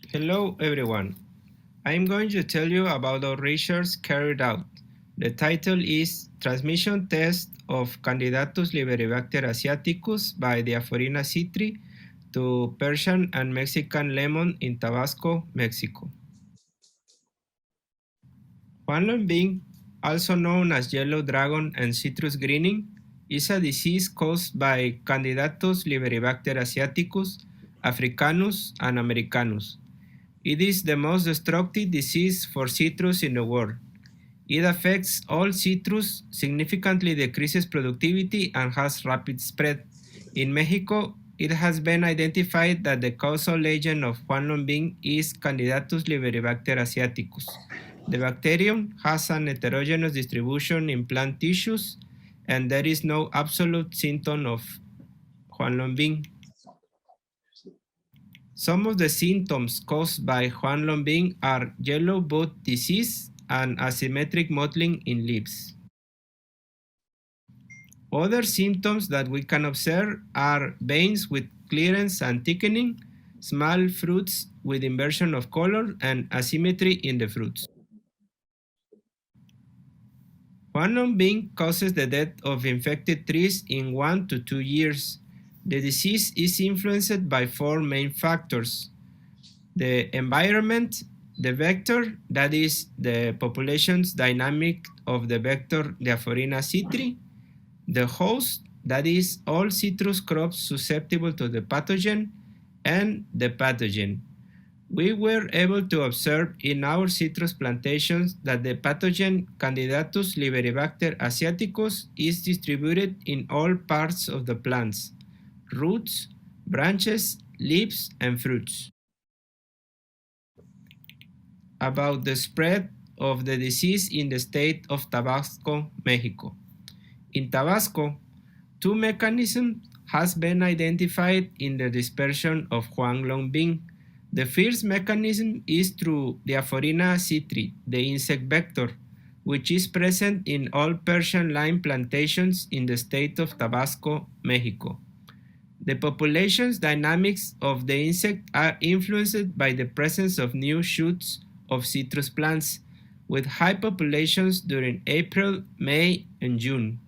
Hello everyone. I'm going to tell you about our research carried out. The title is Transmission Test of Candidatus Liberibacter asiaticus by Diaphorina citri to Persian and Mexican lemon in Tabasco, Mexico. Huanglongbing, also known as yellow dragon and citrus greening, is a disease caused by Candidatus Liberibacter asiaticus, africanus, and americanus. It is the most destructive disease for citrus in the world. It affects all citrus, significantly decreases productivity, and has rapid spread. In Mexico, it has been identified that the causal agent of Huanglongbing is Candidatus Liberibacter asiaticus. The bacterium has an heterogeneous distribution in plant tissues, and there is no absolute symptom of Huanglongbing. Some of the symptoms caused by Huanglongbing are yellow bud disease and asymmetric mottling in leaves. Other symptoms that we can observe are veins with clearance and thickening, small fruits with inversion of color, and asymmetry in the fruits. Huanglongbing causes the death of infected trees in 1 to 2 years. The disease is influenced by 4 main factors: the environment, the vector, that is the population's dynamic of the vector Diaphorina citri, the host, that is all citrus crops susceptible to the pathogen, and the pathogen. We were able to observe in our citrus plantations that the pathogen Candidatus Liberibacter asiaticus is distributed in all parts of the plants: roots, branches, leaves, and fruits. About the spread of the disease in the state of Tabasco, Mexico. In Tabasco, 2 mechanisms has been identified in the dispersion of Huanglongbing. The first mechanism is through Diaphorina citri, the insect vector, which is present in all Persian lime plantations in the state of Tabasco, Mexico. The population's dynamics of the insect are influenced by the presence of new shoots of citrus plants, with high populations during April, May, and June.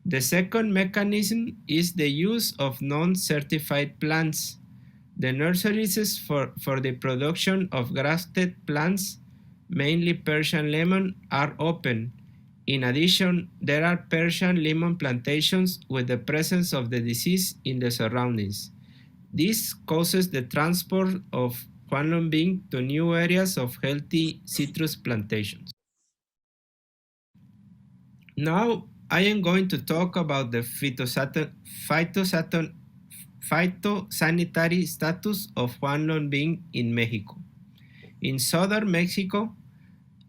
The second mechanism is the use of non-certified plants. The nurseries for the production of grafted plants, mainly Persian lemon, are open. In addition, there are Persian lemon plantations with the presence of the disease in the surroundings. This causes the transport of Huanglongbing to new areas of healthy citrus plantations. Now, I am going to talk about the phytosanitary status of Huanglongbing in Mexico. In southern Mexico,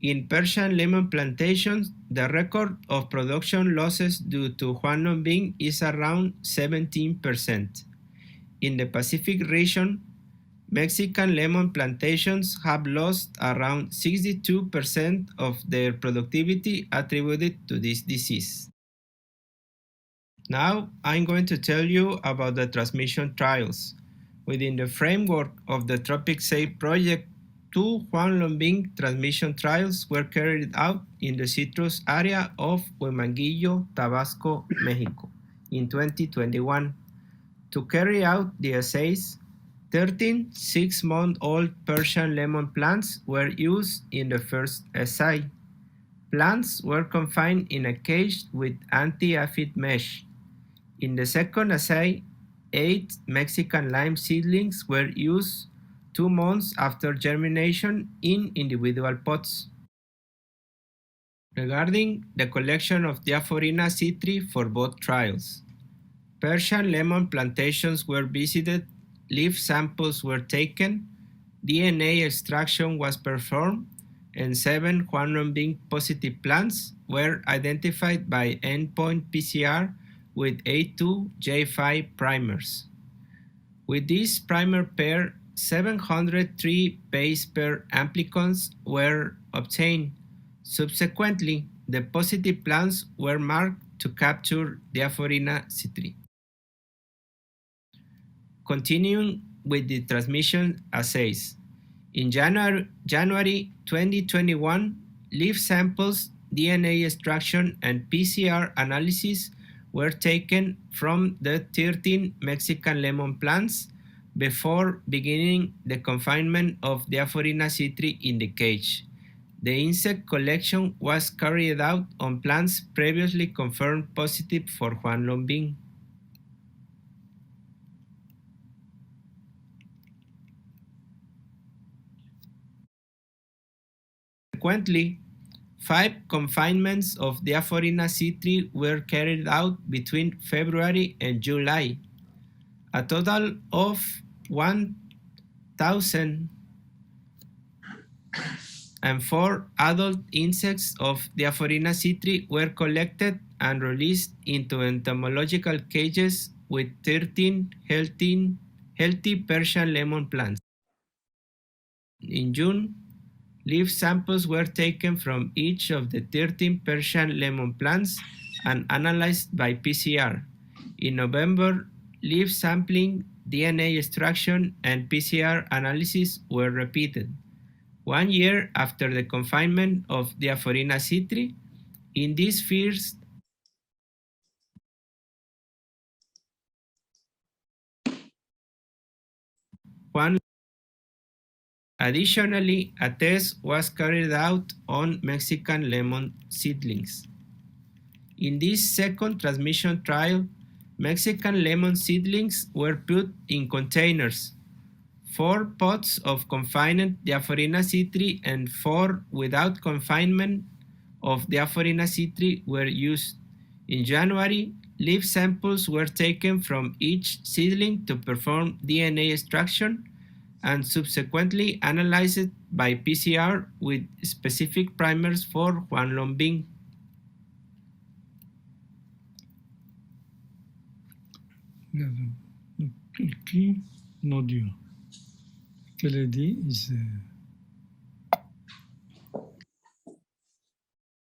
in Persian lemon plantations, the record of production losses due to Huanglongbing is around 17%. In the Pacific region, Mexican lemon plantations have lost around 62% of their productivity attributed to this disease. Now, I'm going to tell you about the transmission trials. Within the framework of the Tropicsafe project, 2 Huanglongbing transmission trials were carried out in the citrus area of Huemanguillo, Tabasco, Mexico, in 2021. To carry out the assays, 13 6-month-old Persian lemon plants were used in the first assay. Plants were confined in a cage with anti-aphid mesh. In the second assay, 8 Mexican lime seedlings were used 2 months after germination in individual pots. Regarding the collection of Diaphorina citri for both trials, Persian lemon plantations were visited, leaf samples were taken, DNA extraction was performed, and 7 Huanglongbing positive plants were identified by endpoint PCR with A2J5 primers. With this primer pair, 703 base pair amplicons were obtained. Subsequently, the positive plants were marked to capture Diaphorina citri. Continuing with the transmission assays. In January 2021, leaf samples, DNA extraction, and PCR analysis were taken from the 13 Mexican lemon plants before beginning the confinement of Diaphorina citri in the cage. The insect collection was carried out on plants previously confirmed positive for Huanglongbing. Consequently, 5 confinements of Diaphorina citri were carried out between February and July. A total of 1,004 adult insects of Diaphorina citri were collected and released into entomological cages with 13 healthy Persian lemon plants. In June, leaf samples were taken from each of the 13 Persian lemon plants and analyzed by PCR. In November, leaf sampling, DNA extraction, and PCR analysis were repeated. 1 year after the confinement of Diaphorina citri, in this first one. Additionally, a test was carried out on Mexican lemon seedlings. In this second transmission trial, Mexican lemon seedlings were put in containers. 4 pots of confined Diaphorina citri and 4 without confinement of Diaphorina citri were used. In January, leaf samples were taken from each seedling to perform DNA extraction and subsequently analyzed by PCR with specific primers for Huanglongbing. Key nodule.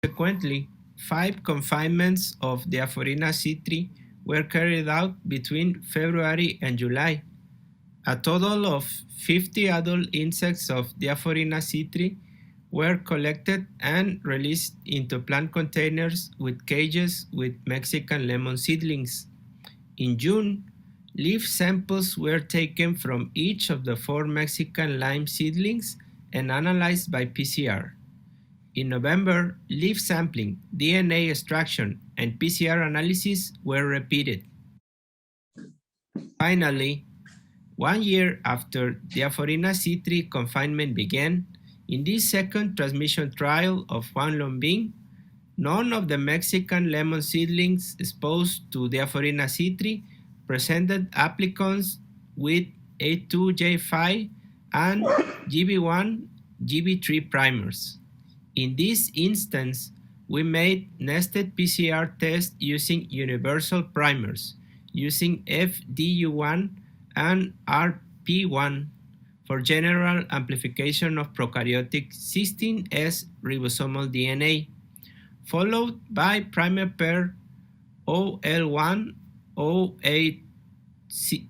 Consequently, 5 confinements of Diaphorina citri were carried out between February and July. A total of 50 adult insects of Diaphorina citri were collected and released into plant containers with cages with Mexican lemon seedlings. In June, leaf samples were taken from each of the 4 Mexican lime seedlings and analyzed by PCR. In November, leaf sampling, DNA extraction, and PCR analysis were repeated. Finally, 1 year after Diaphorina citri confinement began, in this second transmission trial of Huanglongbing, none of the Mexican lemon seedlings exposed to Diaphorina citri presented applicants with A2J5 and GB1, GB3 primers. In this instance, we made nested PCR tests using universal primers, using FDU1 and RP1 for general amplification of prokaryotic 16S ribosomal DNA, followed by primer pair OL1, OA2C.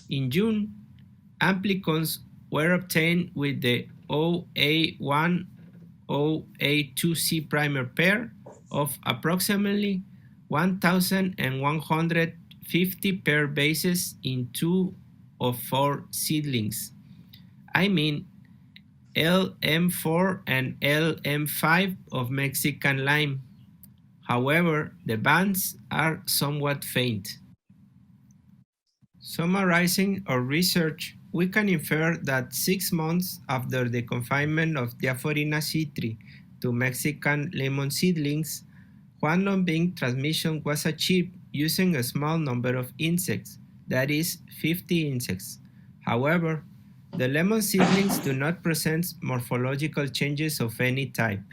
In June, amplicons were obtained with the OA1, OA2C primer pair of approximately 1,150 pair bases in 2 of 4 seedlings. I mean LM4 and LM5 of Mexican lime. However, the bands are somewhat faint. Summarizing our research, we can infer that 6 months after the confinement of Diaphorina citri to Mexican lemon seedlings, Huanglongbing transmission was achieved using a small number of insects, that is, 50 insects. However, the lemon seedlings do not present morphological changes of any type.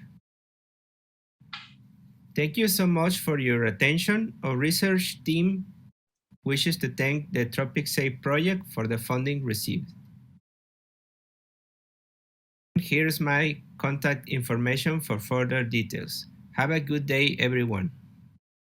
Thank you so much for your attention. Our research team wishes to thank the Tropicsafe project for the funding received. Here's my contact information for further details. Have a good day, everyone.